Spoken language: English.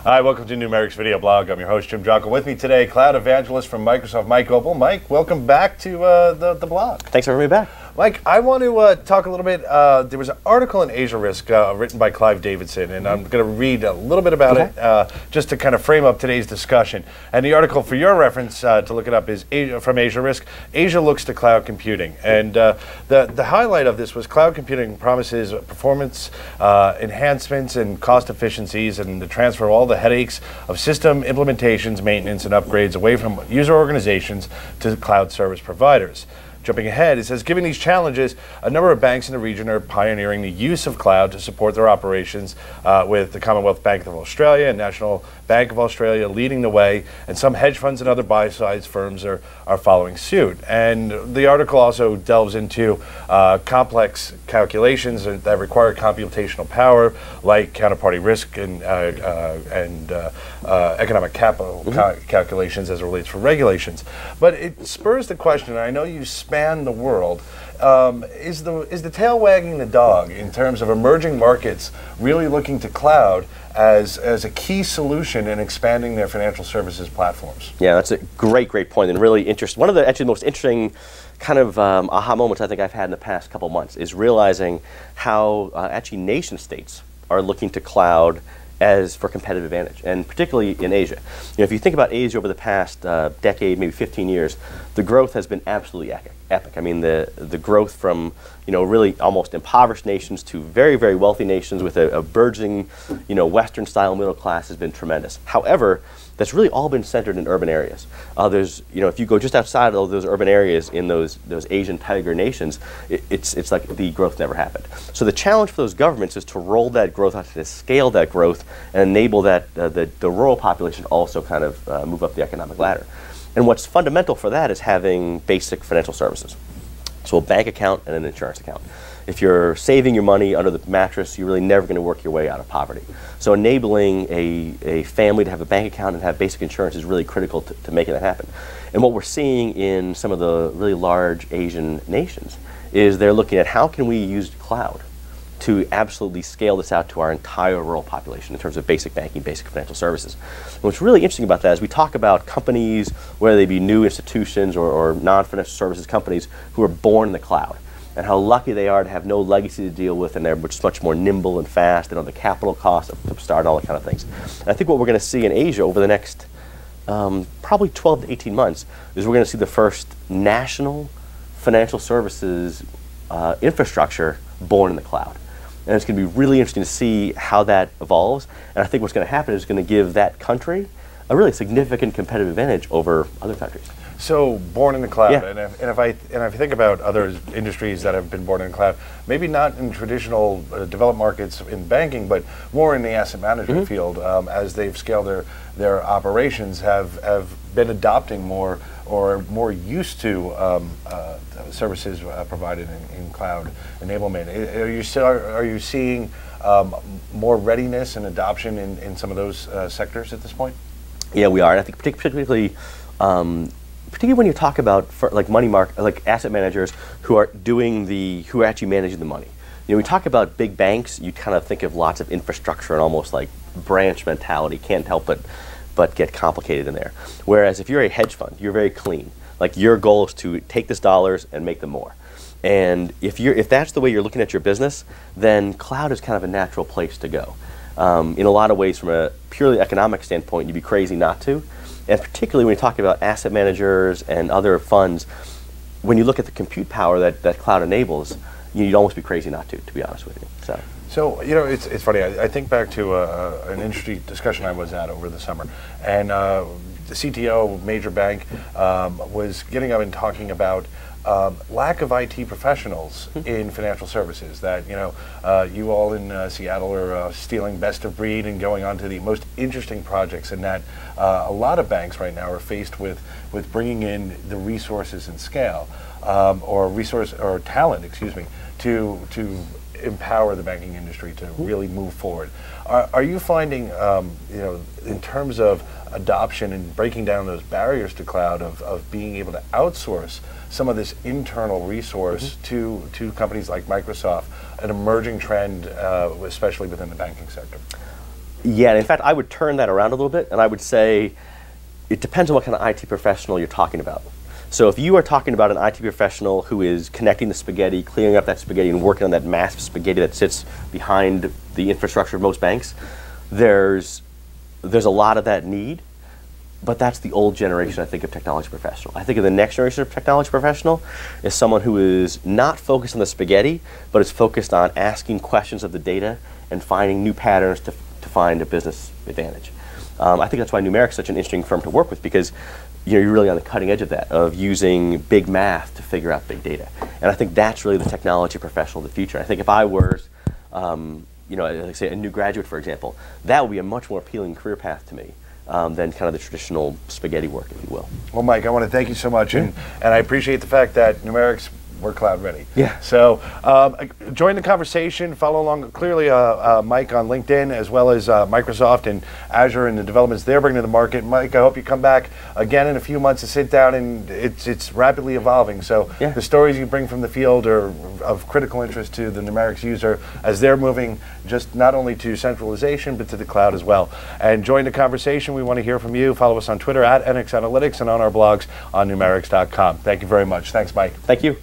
Hi, welcome to Numerix Video Blog. I'm your host, Jim Jocko. With me today, cloud evangelist from Microsoft, Mike Opel. Mike, welcome back to the blog. Thanks for having me back. Mike, I want to talk a little bit. There was an article in Asia Risk written by Clive Davidson, and I'm going to read a little bit about it just to kind of frame up today's discussion. And the article, for your reference to look it up, is from Asia Risk. Asia looks to cloud computing. And the highlight of this was cloud computing promises performance enhancements and cost efficiencies and the transfer of all the headaches of system implementations, maintenance, and upgrades away from user organizations to cloud service providers. Jumping ahead, it says, given these challenges, a number of banks in the region are pioneering the use of cloud to support their operations, with the Commonwealth Bank of Australia and National Bank of Australia leading the way, and some hedge funds and other buy-side firms are following suit. And the article also delves into complex calculations that require computational power, like counterparty risk and economic capital calculations as it relates to regulations. But it spurs the question, and I know you span the world, is the tail wagging the dog in terms of emerging markets really looking to cloud as a key solution in expanding their financial services platforms? Yeah, that's a great point, and really interesting. One of the actually most interesting kind of aha moments I think I've had in the past couple months is realizing how actually nation states are looking to cloud as for competitive advantage, and particularly in Asia. You know, if you think about Asia over the past decade, maybe 15 years, the growth has been absolutely epic. I mean, the growth from, you know, really almost impoverished nations to very, very wealthy nations with a burgeoning, you know, Western-style middle class has been tremendous. However, that's really all been centered in urban areas. There's, you know, if you go just outside of those urban areas in those Asian tiger nations, it's like the growth never happened. So the challenge for those governments is to roll that growth out, to scale that growth, and enable that the rural population also kind of move up the economic ladder. And what's fundamental for that is having basic financial services. So a bank account and an insurance account. If you're saving your money under the mattress, you're really never going to work your way out of poverty. So enabling a family to have a bank account and have basic insurance is really critical to making that happen. And what we're seeing in some of the really large Asian nations is they're looking at how can we use cloud to absolutely scale this out to our entire rural population in terms of basic banking, basic financial services. And what's really interesting about that is we talk about companies, whether they be new institutions or non-financial services companies, who are born in the cloud, and how lucky they are to have no legacy to deal with, and they're just much more nimble and fast, and on the capital cost of start and all that kind of things. And I think what we're going to see in Asia over the next probably 12 to 18 months is we're going to see the first national financial services infrastructure born in the cloud. And it's going to be really interesting to see how that evolves. And I think what's going to happen is it's going to give that country a really significant competitive advantage over other countries. So born in the cloud, Yeah. and if I think about other industries that have been born in the cloud, maybe not in traditional developed markets in banking, but more in the asset management field, as they've scaled their operations, have been adopting more or more used to services provided in cloud enablement. Are you seeing more readiness and adoption in some of those sectors at this point? Yeah, we are. And I think particularly when you talk about like like asset managers who are actually managing the money. You know, we talk about big banks, you kind of think of lots of infrastructure and almost like branch mentality. Can't help but get complicated in there. Whereas if you're a hedge fund, you're very clean. Like your goal is to take this dollars and make them more. And if that's the way you're looking at your business, then cloud is kind of a natural place to go. In a lot of ways, from a purely economic standpoint, you'd be crazy not to. And particularly when you talk about asset managers and other funds, when you look at the compute power that cloud enables, you'd almost be crazy not to be honest with you. So you know, it's funny. I think back to an industry discussion I was at over the summer, and the CTO of a major bank was getting up and talking about lack of IT professionals in financial services. That, you know, you all in Seattle are stealing best of breed and going on to the most interesting projects, and that a lot of banks right now are faced with bringing in the resources and scale, or talent, excuse me, to empower the banking industry to really move forward. Are you finding, you know, in terms of adoption and breaking down those barriers to cloud, of being able to outsource some of this internal resource to companies like Microsoft, an emerging trend, especially within the banking sector? Yeah, and in fact, I would turn that around a little bit, and I would say it depends on what kind of IT professional you're talking about. So if you are talking about an IT professional who is connecting the spaghetti, clearing up that spaghetti, and working on that massive spaghetti that sits behind the infrastructure of most banks, there's a lot of that need, but that's the old generation, I think, of technology professional. I think of the next generation of technology professional is someone who is not focused on the spaghetti, but is focused on asking questions of the data and finding new patterns to find a business advantage. I think that's why Numerix is such an interesting firm to work with, because you're really on the cutting edge of that, of using big math to figure out big data. And I think that's really the technology professional of the future. I think if I were, like say a new graduate, for example, that would be a much more appealing career path to me than kind of the traditional spaghetti work, if you will. Well, Mike, I want to thank you so much, and I appreciate the fact that Numerix, we're cloud ready. Yeah. So join the conversation, follow along clearly Mike on LinkedIn, as well as Microsoft and Azure and the developments they're bringing to the market. Mike, I hope you come back again in a few months to sit down, and it's rapidly evolving. So the stories you bring from the field are of critical interest to the Numerix user as they're moving just not only to centralization, but to the cloud as well. And join the conversation. We want to hear from you. Follow us on Twitter at NX Analytics and on our blogs on Numerix.com. Thank you very much. Thanks, Mike. Thank you.